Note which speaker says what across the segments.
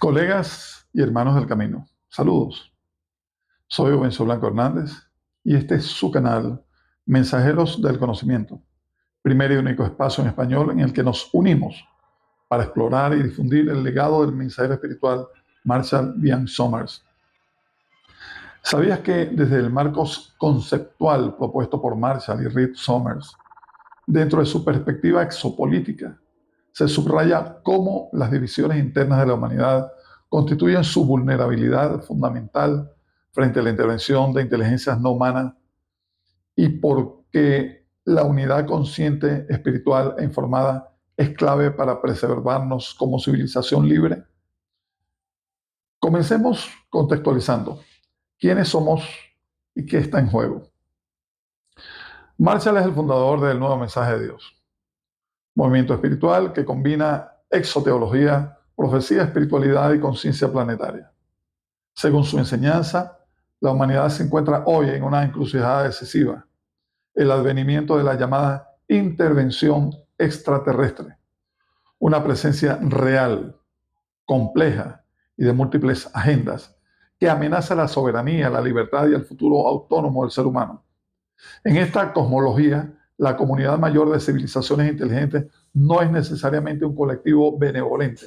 Speaker 1: Colegas y hermanos del camino, saludos. Soy Obenzo Blanco Hernández y este es su canal Mensajeros del Conocimiento, primer y único espacio en español en el que nos unimos para explorar y difundir el legado del mensajero espiritual Marshall Vian Somers. ¿Sabías que desde el marco conceptual propuesto por Marshall y Reed Somers, dentro de su perspectiva exopolítica, se subraya cómo las divisiones internas de la humanidad constituyen su vulnerabilidad fundamental frente a la intervención de inteligencias no humanas y porque la unidad consciente, espiritual e informada es clave para preservarnos como civilización libre? Comencemos contextualizando quiénes somos y qué está en juego. Marshall es el fundador del Nuevo Mensaje de Dios, movimiento espiritual que combina exoteología, profecía, espiritualidad y conciencia planetaria. Según su enseñanza, la humanidad se encuentra hoy en una encrucijada decisiva, el advenimiento de la llamada intervención extraterrestre, una presencia real, compleja y de múltiples agendas que amenaza la soberanía, la libertad y el futuro autónomo del ser humano. En esta cosmología, la comunidad mayor de civilizaciones inteligentes no es necesariamente un colectivo benevolente.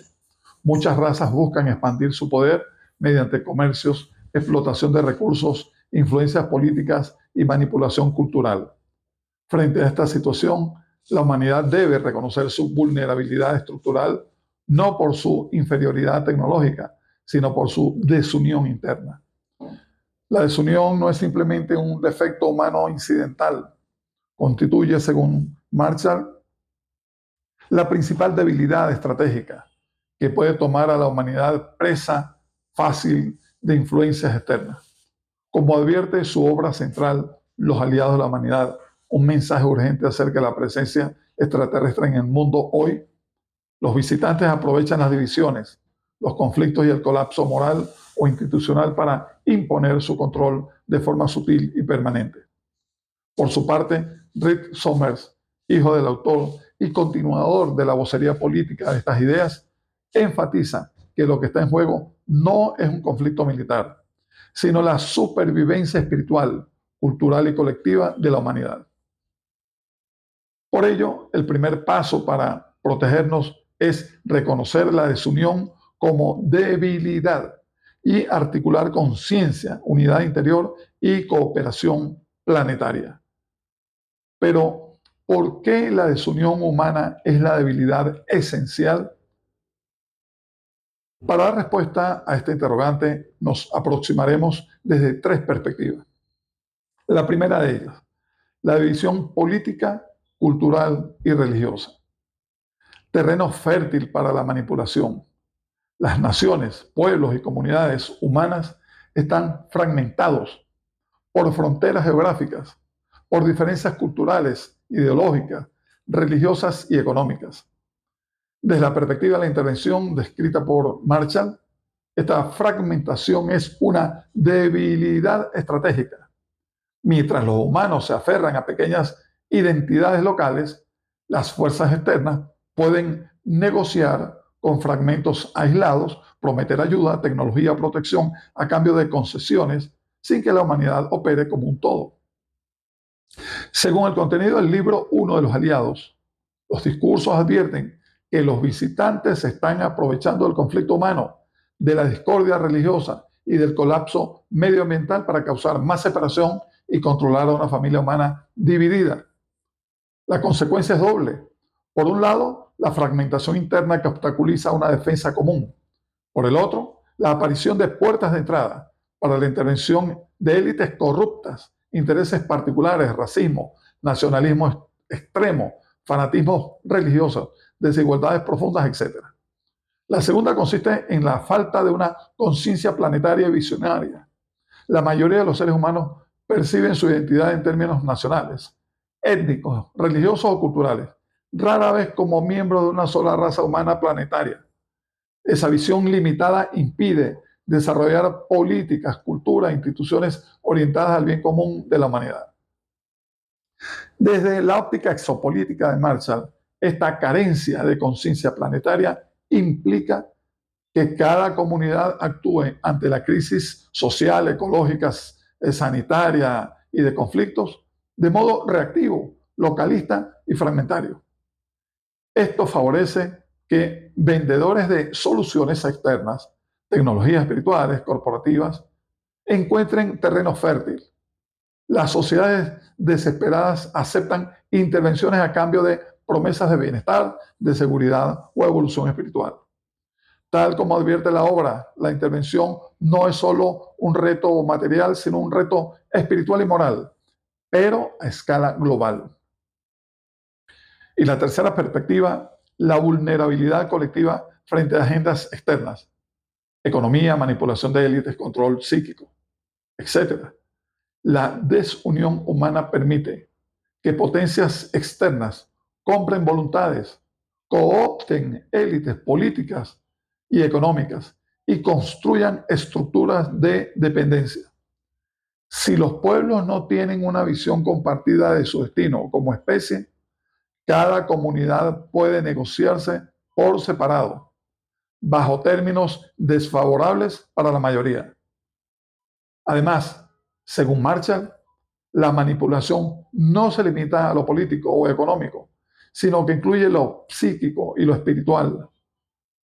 Speaker 1: Muchas razas buscan expandir su poder mediante comercios, explotación de recursos, influencias políticas y manipulación cultural. Frente a esta situación, la humanidad debe reconocer su vulnerabilidad estructural no por su inferioridad tecnológica, sino por su desunión interna. La desunión no es simplemente un defecto humano incidental, constituye, según Marshall, la principal debilidad estratégica que puede tomar a la humanidad presa fácil de influencias externas. Como advierte su obra central, Los aliados de la humanidad, un mensaje urgente acerca de la presencia extraterrestre en el mundo hoy, los visitantes aprovechan las divisiones, los conflictos y el colapso moral o institucional para imponer su control de forma sutil y permanente. Por su parte, Reed Somers, hijo del autor y continuador de la vocería política de estas ideas, enfatiza que lo que está en juego no es un conflicto militar, sino la supervivencia espiritual, cultural y colectiva de la humanidad. Por ello, el primer paso para protegernos es reconocer la desunión como debilidad y articular conciencia, unidad interior y cooperación planetaria. Pero, ¿por qué la desunión humana es la debilidad esencial? Para dar respuesta a este interrogante, nos aproximaremos desde tres perspectivas. La primera de ellas, la división política, cultural y religiosa. Terreno fértil para la manipulación. Las naciones, pueblos y comunidades humanas están fragmentados por fronteras geográficas, por diferencias culturales, ideológicas, religiosas y económicas. Desde la perspectiva de la intervención descrita por Marshall, esta fragmentación es una debilidad estratégica. Mientras los humanos se aferran a pequeñas identidades locales, las fuerzas externas pueden negociar con fragmentos aislados, prometer ayuda, tecnología o protección a cambio de concesiones, sin que la humanidad opere como un todo. Según el contenido del libro Uno de los Aliados, los discursos advierten que los visitantes están aprovechando el conflicto humano, de la discordia religiosa y del colapso medioambiental para causar más separación y controlar a una familia humana dividida. La consecuencia es doble. Por un lado, la fragmentación interna que obstaculiza una defensa común. Por el otro, la aparición de puertas de entrada para la intervención de élites corruptas, intereses particulares, racismo, nacionalismo extremo, fanatismos religiosos, desigualdades profundas, etc. La segunda consiste en la falta de una conciencia planetaria y visionaria. La mayoría de los seres humanos perciben su identidad en términos nacionales, étnicos, religiosos o culturales, rara vez como miembros de una sola raza humana planetaria. Esa visión limitada impide desarrollar políticas, culturas, instituciones orientadas al bien común de la humanidad. Desde la óptica exopolítica de Marshall, esta carencia de conciencia planetaria implica que cada comunidad actúe ante la crisis social, ecológica, sanitaria y de conflictos de modo reactivo, localista y fragmentario. Esto favorece que vendedores de soluciones externas, tecnologías espirituales, corporativas, encuentren terreno fértil. Las sociedades desesperadas aceptan intervenciones a cambio de promesas de bienestar, de seguridad o evolución espiritual. Tal como advierte la obra, la intervención no es solo un reto material, sino un reto espiritual y moral, pero a escala global. Y la tercera perspectiva, la vulnerabilidad colectiva frente a agendas externas, economía, manipulación de élites, control psíquico, etc. La desunión humana permite que potencias externas compren voluntades, coopten élites políticas y económicas y construyan estructuras de dependencia. Si los pueblos no tienen una visión compartida de su destino como especie, cada comunidad puede negociarse por separado, bajo términos desfavorables para la mayoría. Además, según Marshall, la manipulación no se limita a lo político o económico, sino que incluye lo psíquico y lo espiritual.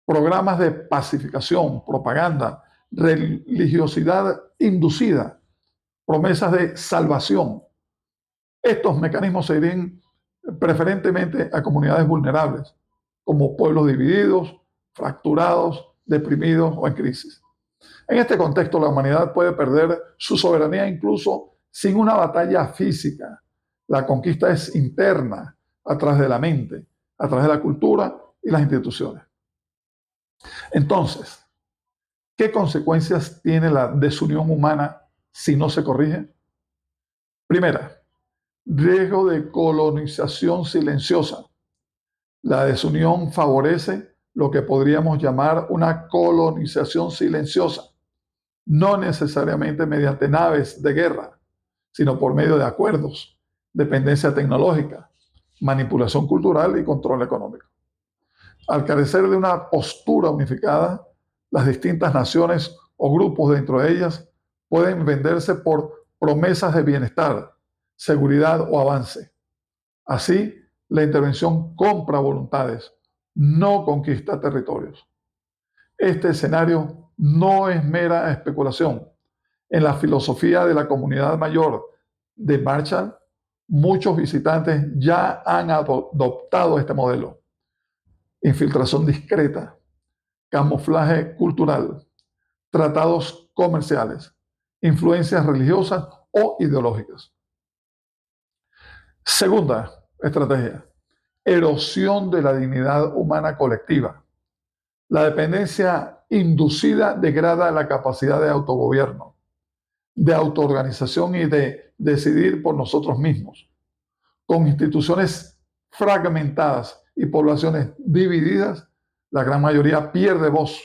Speaker 1: Programas de pacificación, propaganda, religiosidad inducida, promesas de salvación. Estos mecanismos se dirigen preferentemente a comunidades vulnerables, como pueblos divididos, fracturados, deprimidos o en crisis. En este contexto, la humanidad puede perder su soberanía incluso sin una batalla física. La conquista es interna, a través de la mente, a través de la cultura y las instituciones. Entonces, ¿qué consecuencias tiene la desunión humana si no se corrige? Primera, riesgo de colonización silenciosa. La desunión favorece lo que podríamos llamar una colonización silenciosa, no necesariamente mediante naves de guerra, sino por medio de acuerdos, dependencia tecnológica, manipulación cultural y control económico. Al carecer de una postura unificada, las distintas naciones o grupos dentro de ellas pueden venderse por promesas de bienestar, seguridad o avance. Así, la intervención compra voluntades, no conquista territorios. Este escenario no es mera especulación. En la filosofía de la comunidad mayor de Marshall, muchos visitantes ya han adoptado este modelo. Infiltración discreta, camuflaje cultural, tratados comerciales, influencias religiosas o ideológicas. Segunda estrategia, erosión de la dignidad humana colectiva. La dependencia inducida degrada la capacidad de autogobierno, de autoorganización y de decidir por nosotros mismos. Con instituciones fragmentadas y poblaciones divididas, la gran mayoría pierde voz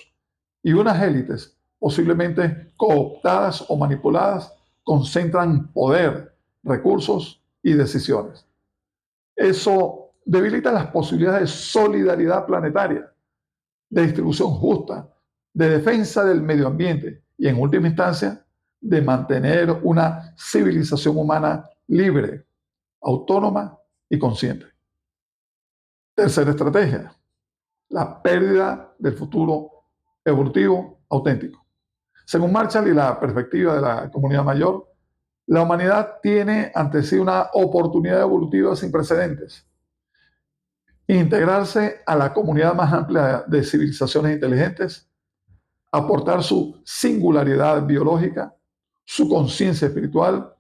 Speaker 1: y unas élites, posiblemente cooptadas o manipuladas, concentran poder, recursos y decisiones. Eso debilita las posibilidades de solidaridad planetaria, de distribución justa, de defensa del medio ambiente y, en última instancia, de mantener una civilización humana libre, autónoma y consciente. Tercera estrategia, la pérdida del futuro evolutivo auténtico. Según Marshall y la perspectiva de la comunidad mayor, la humanidad tiene ante sí una oportunidad evolutiva sin precedentes. Integrarse a la comunidad más amplia de civilizaciones inteligentes, aportar su singularidad biológica, su conciencia espiritual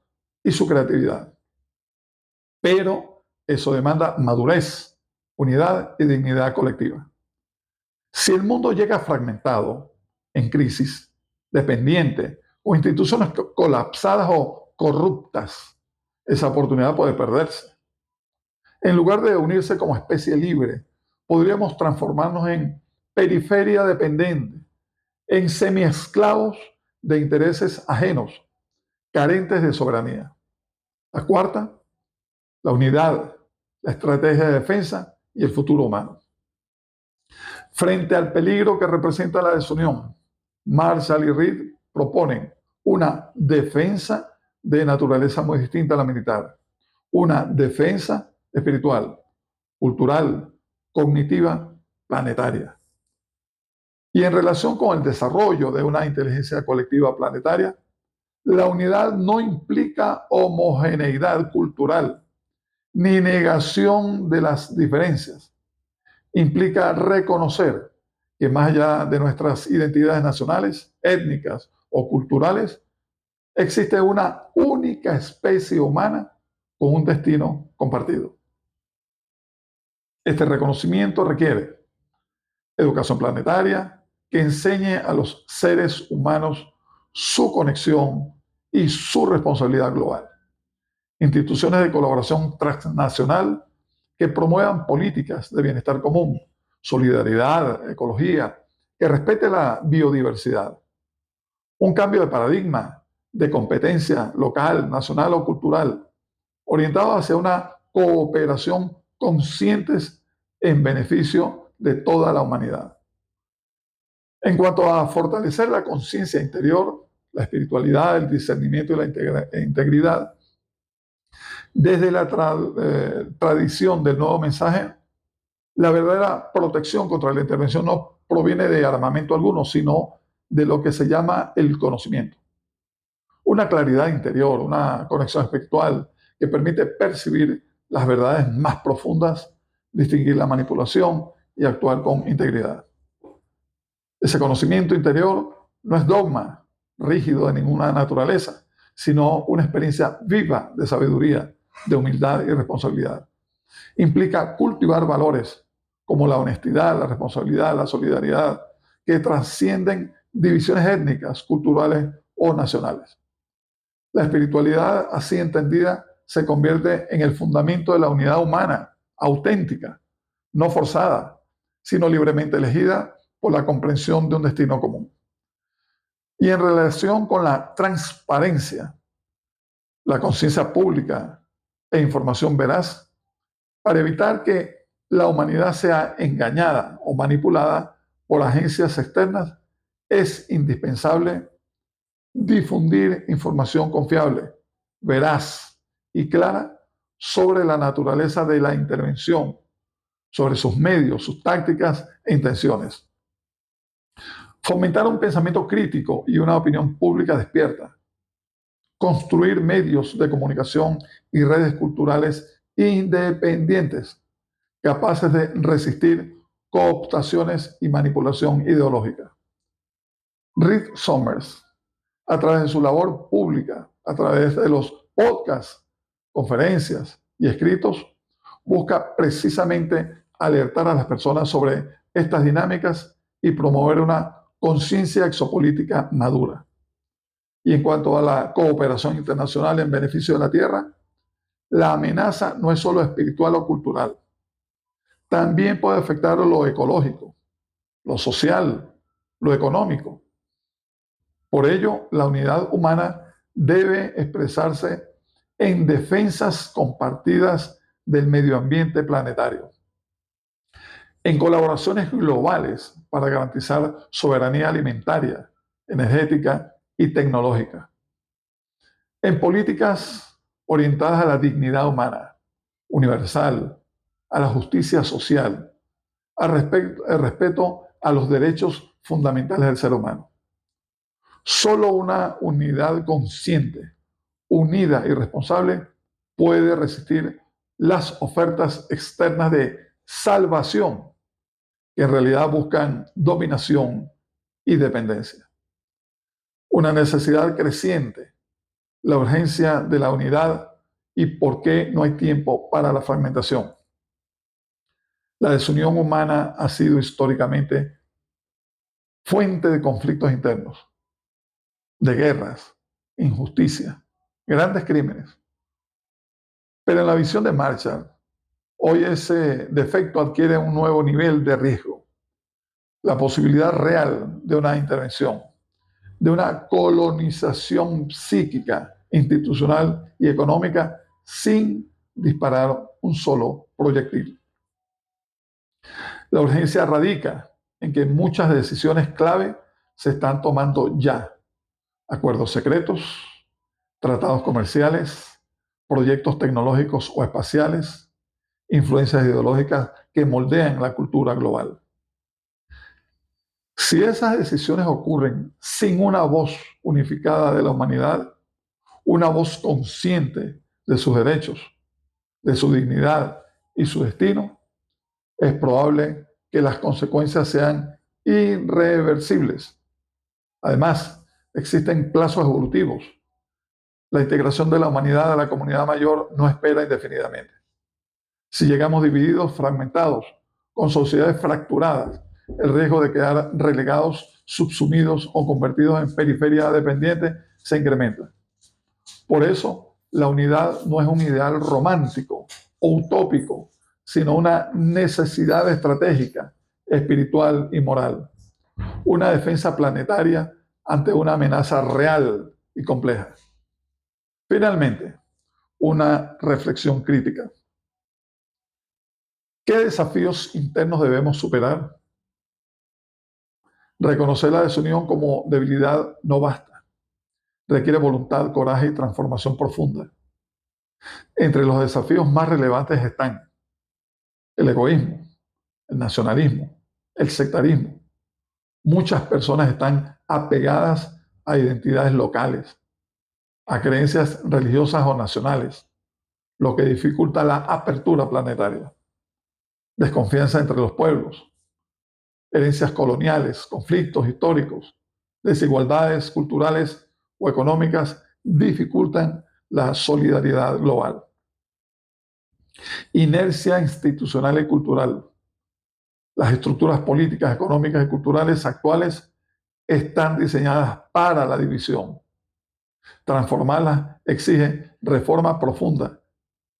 Speaker 1: y su creatividad. Pero eso demanda madurez, unidad y dignidad colectiva. Si el mundo llega fragmentado, en crisis, dependiente, o instituciones colapsadas o corruptas, esa oportunidad puede perderse. En lugar de unirse como especie libre, podríamos transformarnos en periferia dependiente, en semiesclavos de intereses ajenos, carentes de soberanía. La cuarta, la unidad, la estrategia de defensa y el futuro humano. Frente al peligro que representa la desunión, Marshall y Reed proponen una defensa de naturaleza muy distinta a la militar, una defensa espiritual, cultural, cognitiva, planetaria. Y en relación con el desarrollo de una inteligencia colectiva planetaria, la unidad no implica homogeneidad cultural ni negación de las diferencias. Implica reconocer que más allá de nuestras identidades nacionales, étnicas o culturales, existe una única especie humana con un destino compartido. Este reconocimiento requiere educación planetaria que enseñe a los seres humanos su conexión y su responsabilidad global. Instituciones de colaboración transnacional que promuevan políticas de bienestar común, solidaridad, ecología, que respete la biodiversidad. Un cambio de paradigma de competencia local, nacional o cultural, orientado hacia una cooperación conscientes en beneficio de toda la humanidad. En cuanto a fortalecer la conciencia interior, la espiritualidad, el discernimiento y la integridad, desde la tradición del nuevo mensaje, la verdadera protección contra la intervención no proviene de armamento alguno, sino de lo que se llama el conocimiento. Una claridad interior, una conexión espiritual que permite percibir las verdades más profundas, distinguir la manipulación y actuar con integridad. Ese conocimiento interior no es dogma rígido de ninguna naturaleza, sino una experiencia viva de sabiduría, de humildad y responsabilidad. Implica cultivar valores como la honestidad, la responsabilidad, la solidaridad, que trascienden divisiones étnicas, culturales o nacionales. La espiritualidad, así entendida, se convierte en el fundamento de la unidad humana, auténtica, no forzada, sino libremente elegida por la comprensión de un destino común. Y en relación con la transparencia, la conciencia pública e información veraz, para evitar que la humanidad sea engañada o manipulada por agencias externas, es indispensable difundir información confiable, veraz y clara sobre la naturaleza de la intervención, sobre sus medios, sus tácticas e intenciones. Fomentar un pensamiento crítico y una opinión pública despierta. Construir medios de comunicación y redes culturales independientes, capaces de resistir cooptaciones y manipulación ideológica. Reed Summers, a través de su labor pública, a través de los podcasts, conferencias y escritos, busca precisamente alertar a las personas sobre estas dinámicas y promover una conciencia exopolítica madura. Y en cuanto a la cooperación internacional en beneficio de la Tierra, la amenaza no es solo espiritual o cultural, también puede afectar lo ecológico, lo social, lo económico. Por ello, la unidad humana debe expresarse en defensas compartidas del medio ambiente planetario, en colaboraciones globales para garantizar soberanía alimentaria, energética y tecnológica, en políticas orientadas a la dignidad humana, universal, a la justicia social, al respeto a los derechos fundamentales del ser humano. Solo una unidad consciente, unida y responsable puede resistir las ofertas externas de salvación que en realidad buscan dominación y dependencia. Una necesidad creciente, la urgencia de la unidad y por qué no hay tiempo para la fragmentación. La desunión humana ha sido históricamente fuente de conflictos internos, de guerras, injusticia, grandes crímenes. Pero en la visión de Marshall, hoy ese defecto adquiere un nuevo nivel de riesgo, la posibilidad real de una intervención, de una colonización psíquica, institucional y económica sin disparar un solo proyectil. La urgencia radica en que muchas decisiones clave se están tomando ya. Acuerdos secretos, tratados comerciales, proyectos tecnológicos o espaciales, influencias ideológicas que moldean la cultura global. Si esas decisiones ocurren sin una voz unificada de la humanidad, una voz consciente de sus derechos, de su dignidad y su destino, es probable que las consecuencias sean irreversibles. Además, existen plazos evolutivos. La integración de la humanidad a la comunidad mayor no espera indefinidamente. Si llegamos divididos, fragmentados, con sociedades fracturadas, el riesgo de quedar relegados, subsumidos o convertidos en periferia dependiente se incrementa. Por eso, la unidad no es un ideal romántico o utópico, sino una necesidad estratégica, espiritual y moral. Una defensa planetaria ante una amenaza real y compleja. Finalmente, una reflexión crítica. ¿Qué desafíos internos debemos superar? Reconocer la desunión como debilidad no basta. Requiere voluntad, coraje y transformación profunda. Entre los desafíos más relevantes están el egoísmo, el nacionalismo, el sectarismo. Muchas personas están apegadas a identidades locales, a creencias religiosas o nacionales, lo que dificulta la apertura planetaria. Desconfianza entre los pueblos, herencias coloniales, conflictos históricos, desigualdades culturales o económicas dificultan la solidaridad global. Inercia institucional y cultural. Las estructuras políticas, económicas y culturales actuales están diseñadas para la división. Transformarlas exige reforma profunda,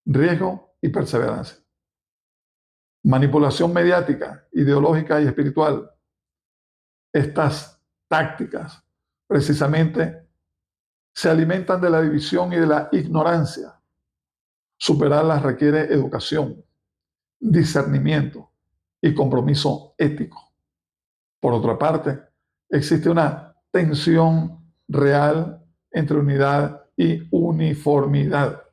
Speaker 1: riesgo y perseverancia. Manipulación mediática, ideológica y espiritual. Estas tácticas precisamente se alimentan de la división y de la ignorancia. Superarlas requiere educación, discernimiento y compromiso ético. Por otra parte, existe una tensión real entre unidad y uniformidad.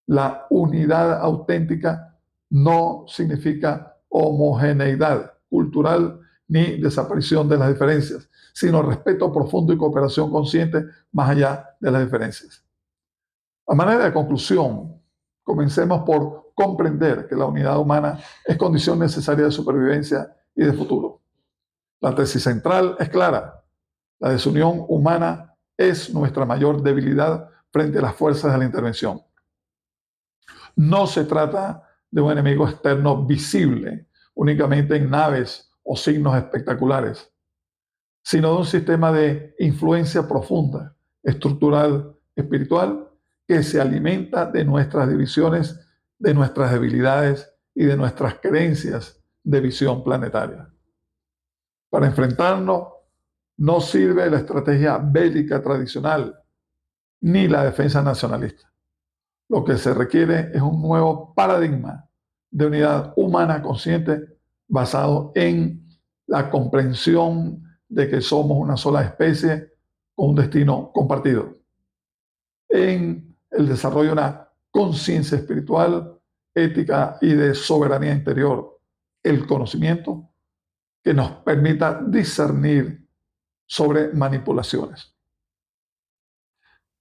Speaker 1: La unidad auténtica no significa homogeneidad cultural ni desaparición de las diferencias, sino respeto profundo y cooperación consciente más allá de las diferencias. A manera de conclusión, comencemos por comprender que la unidad humana es condición necesaria de supervivencia y de futuro. La tesis central es clara. La desunión humana es nuestra mayor debilidad frente a las fuerzas de la intervención. No se trata de un enemigo externo visible únicamente en naves o signos espectaculares, sino de un sistema de influencia profunda, estructural, espiritual, que se alimenta de nuestras divisiones, de nuestras debilidades y de nuestras creencias de visión planetaria. Para enfrentarnos no sirve la estrategia bélica tradicional ni la defensa nacionalista. Lo que se requiere es un nuevo paradigma de unidad humana consciente basado en la comprensión de que somos una sola especie con un destino compartido, en el desarrollo de una conciencia espiritual, ética y de soberanía interior, el conocimiento que nos permita discernir sobre manipulaciones.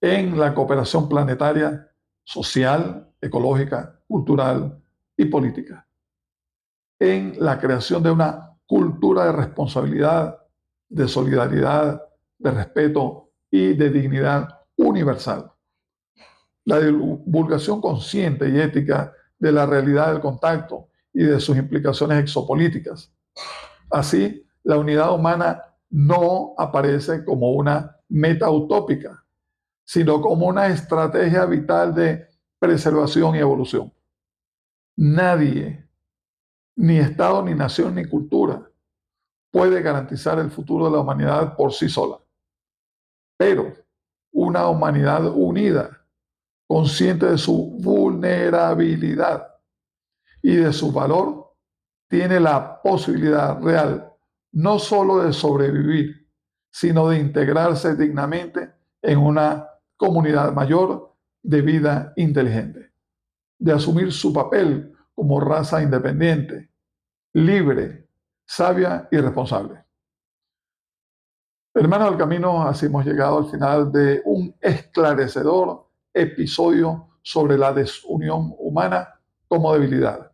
Speaker 1: En la cooperación planetaria, social, ecológica, cultural y política. En la creación de una cultura de responsabilidad, de solidaridad, de respeto y de dignidad universal. La divulgación consciente y ética de la realidad del contacto y de sus implicaciones exopolíticas. Así, la unidad humana no aparece como una meta utópica, sino como una estrategia vital de preservación y evolución. Nadie, ni Estado, ni nación, ni cultura, puede garantizar el futuro de la humanidad por sí sola. Pero una humanidad unida, consciente de su vulnerabilidad y de su valor, tiene la posibilidad real no solo de sobrevivir, sino de integrarse dignamente en una comunidad mayor de vida inteligente, de asumir su papel como raza independiente, libre, sabia y responsable. Hermanos del camino, así hemos llegado al final de un esclarecedor episodio sobre la desunión humana como debilidad.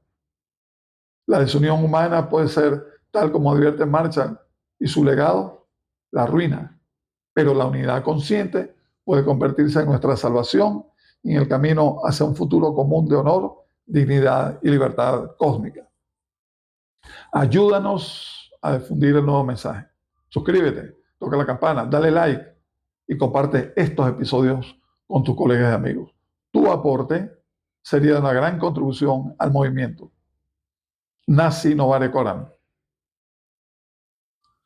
Speaker 1: La desunión humana puede ser, tal como advierte Marshall y su legado, la ruina, pero la unidad consciente puede convertirse en nuestra salvación y en el camino hacia un futuro común de honor, dignidad y libertad cósmica. Ayúdanos a difundir el nuevo mensaje. Suscríbete, toca la campana, dale like y comparte estos episodios con tus colegas y amigos. Tu aporte sería una gran contribución al movimiento. Nasi Novare Coram.